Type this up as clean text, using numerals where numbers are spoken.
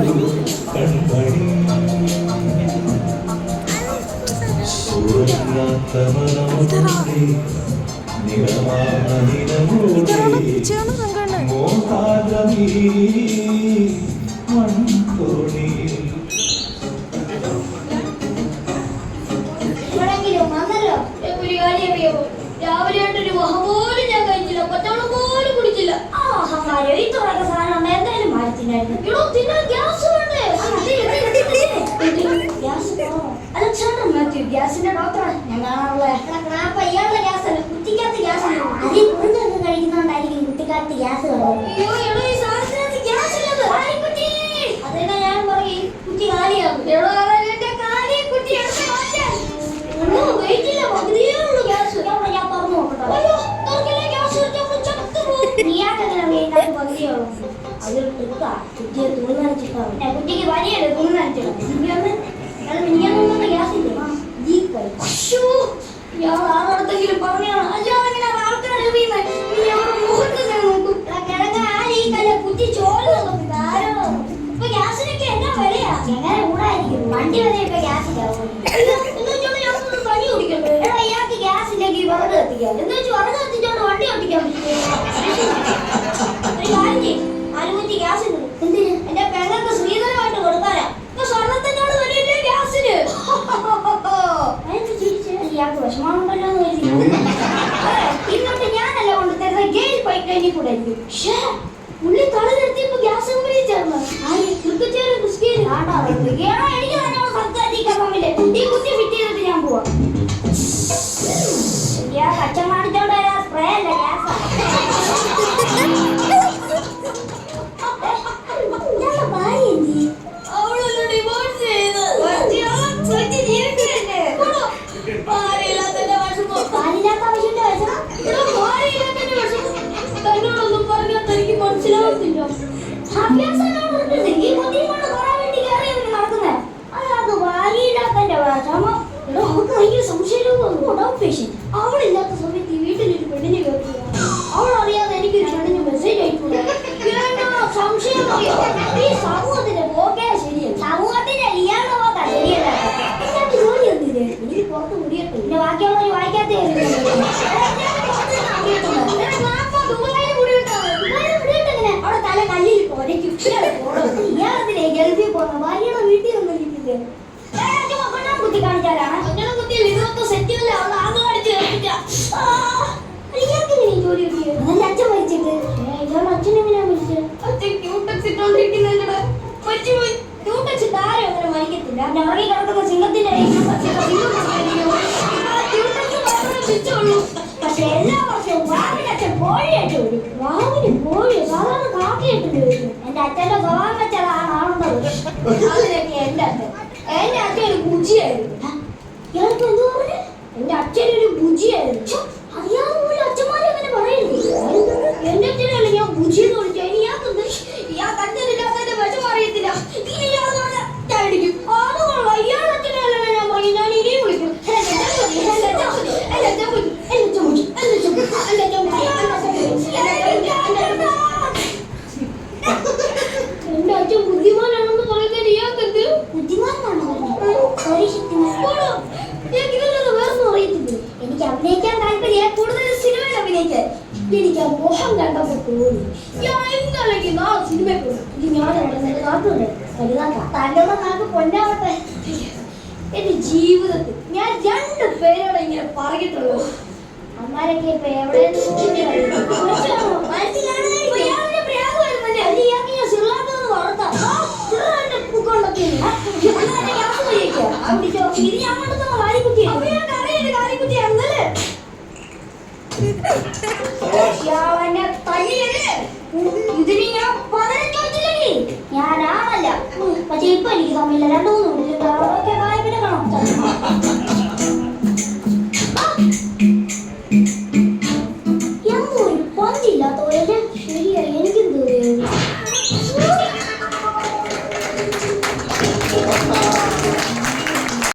കൺമണി സുരങ്ങാത്തമനോടെ നിറമാനിനമോടെ മോഹാദ്രമീ മൺതോണിയിൽ രാവിലെ ഒരു വഹ പോലും ഞാൻ കഴിച്ചില്ല, പച്ചവെള്ളം പോലും കുടിച്ചില്ല. ഇത്രയൊക്കെ സാധനം എന്തായാലും മാറ്റിനായിരുന്നു. ഗ്യാസിന്റെ ഡോക്ടറാണ് ഞാൻ കാണാറുള്ള. ഇയാളുടെ ഗ്യാസ് അല്ല, കുറ്റിക്കാത്ത ഗ്യാസ് കഴിക്കുന്നോണ്ടായിരിക്കും കുറ്റിക്കാത്ത ഗ്യാസ്. അതേതാ ഞാൻ പറയും, കുറ്റി കാലിയാകും. കുട്ടിക്ക് വലിയല്ലേ തുണി നനച്ചിടാം. ഞാൻ ആരോടത്തെങ്കിലും പറഞ്ഞാണ് അല്ലാതെ ആൾക്കാർ കുറ്റി ചോറ് ഇപ്പൊ ഗ്യാസിനൊക്കെ എന്നാ വിലയാ. എങ്ങനെ കൂടായിരിക്കും, വണ്ടി വരെ ഇപ്പൊ ഗ്യാസിലാവും. പനി കുടിക്കണ്ടേ? ഇയാൾക്ക് ഗ്യാസ് ഇല്ലെങ്കിൽ വിറക് കത്തിക്കാം എന്ന് വെച്ച് വിറക് കത്തിച്ചോണ്ട് വണ്ടി ഓടിക്കാൻ അനുമതി ഗ്യാസ് എന്തിന്? എന്റെ പെങ്ങൾക്ക് ശ്രീധരമായിട്ട് കൊടുക്കാനാ. ഇപ്പൊ സ്വർണത്തിനോട് വലിയ ഗ്യാസിന് ഇയാൾക്ക് വിഷമമുണ്ടല്ലോ എന്ന് കരുതി ഇന്നത്തെ ഞാനല്ല കൊണ്ട് തരുന്ന ഗെയിൽ പൈപ്പ് ലൈനിൽ കൂടെ ഉള്ളി കളി നിർത്തിയപ്പോ ഗ്യാസ് കമ്പനി ചേർന്ന് എനിക്ക് തന്നെ സംസാരിക്കാൻ പോകില്ലേ. ഈ കുത്തി ഫിറ്റ് ചെയ്തിട്ട് ഞാൻ പോവാം. കച്ചമാടിച്ചോണ്ട് സ്പ്രേ അല്ല, ഗ്യാസാ. തന്നോടൊന്നും പറഞ്ഞാൽ തനിക്ക് മനസ്സിലാവത്തില്ല. അവളില്ലാത്ത സമയത്ത് വീട്ടിലൊരു പെണ്ണിനെ കേൾക്കുക. അവളറിയാതെ എനിക്കൊരു പെണ്ണിന് മെസ്സേജ് അയക്കൂടെ? സംശയം അറിയോ? ഈ സമൂഹത്തിന്റെ പോക്കേ ശരിയല്ല. സമൂഹത്തിന്റെ ഇയാളുടെ പോക്കാ ശരിയല്ല. എന്നിട്ട് ജോലി എന്തിന്? എനിക്ക് പുറത്ത് മുടിയട്ടെ. പിന്നെ ബാക്കിയുള്ളവർ വായിക്കാത്ത അവിടെ തല കല്ലിൽ പോരയ്ക്കും. ഇയാളത്തിനെ ഗൾഫിൽ പോകുന്ന ഭാര്യയുടെ വീട്ടിൽ ഒന്നും ഇരിക്കുന്നത് കുത്തി കാണിച്ചാലാണ്. ഒറ്റയുടെ കുത്തിയിൽ ഇതൊക്കെ സെറ്റല്ല. അവൾ ആകെ കാണിച്ച് ഇയാൾക്ക് എങ്ങനെ ജോലി കിട്ടിയത്? അതെന്റെ അച്ഛൻ മരിച്ചിട്ട്. ഇയാളുടെ അച്ഛൻ എങ്ങനെയാ മരിച്ചത്? അച്ഛൻ ക്യൂടെക്സ് ഇട്ടോണ്ടിരിക്കുന്നുണ്ട്. മരിച്ചുപോയി. ക്യൂടെക്സ് താരം അങ്ങനെ മരിക്കത്തില്ല. ഇറങ്ങി കിടക്കുന്ന സിംഹത്തിന്റെ പക്ഷെ എല്ലാ വർഷവും വാവിന്റെ അച്ഛൻ കോഴിയായിട്ട് വരും. വാവിന് കോഴി സാധാരണ കാക്കയായിട്ട് വരും. എന്റെ അച്ഛന്റെ സ്വഭാവം വെച്ചതാണ് ആളുണ്ടത്. അതിനൊക്കെ എന്റെ അച്ഛൻ ഒരു ബുജിയായിരുന്നു. ഇയാൾക്ക് എന്ത് പറഞ്ഞു? എന്റെ അച്ഛനൊരു ബുജിയായിരുന്നു. അറിയാതെ പോലും അച്ഛന്മാരെ അങ്ങനെ പറയുന്നത്. എന്റെ അച്ഛനല്ല ഞാൻ ബുജി എന്ന് വിളിച്ചു. ഇയാൾക്കെന്ത്? ഇയാൾക്ക് അച്ഛനില്ലാത്തതിന്റെ വിഷം അറിയത്തില്ല. ഇയാളടിക്കും. അതുകൊള്ള ഇയാളുടെ അച്ഛനല്ല ഞാൻ പറയും. ഞാൻ ഇനിയും വിളിക്കും. എന്റെ അച്ഛൻ ബുദ്ധിമാനാണെന്ന് പറയുന്നത് ഇയാൾക്കെന്ത്? ബുദ്ധിമാനാണോ? വേറൊന്നും അറിയത്തില്ല. എനിക്ക് അഭിനയിക്കാൻ താല്പര്യം, കൂടുതൽ സിനിമയിൽ അഭിനയിക്കാൻ. എനിക്ക് ആ മോഹം കണ്ടപ്പോൾ തോന്നി ഞാൻ എന്താണെങ്കിൽ നാളെ സിനിമയിൽ പോകും. ഇത് ഞാൻ നാട്ടുണ്ട് വലുതാക്കാം. തല്ലുള്ള നാക്ക് പൊന്നാവട്ടെ. എന്റെ ജീവിതത്തിൽ ഞാൻ 2 പേരോടെ ഇങ്ങനെ പറഞ്ഞിട്ടുള്ളൂ. അമ്മാരൊക്കെ ഇപ്പൊ എവിടെ ഇതിന് ഞാൻ പകരം ചോദിച്ചില്ലെങ്കിൽ ഞാനാണല്ല. പക്ഷെ ഇപ്പൊ എനിക്ക് സമയമില്ല. 2-3 മിനിറ്റ് കാണാം.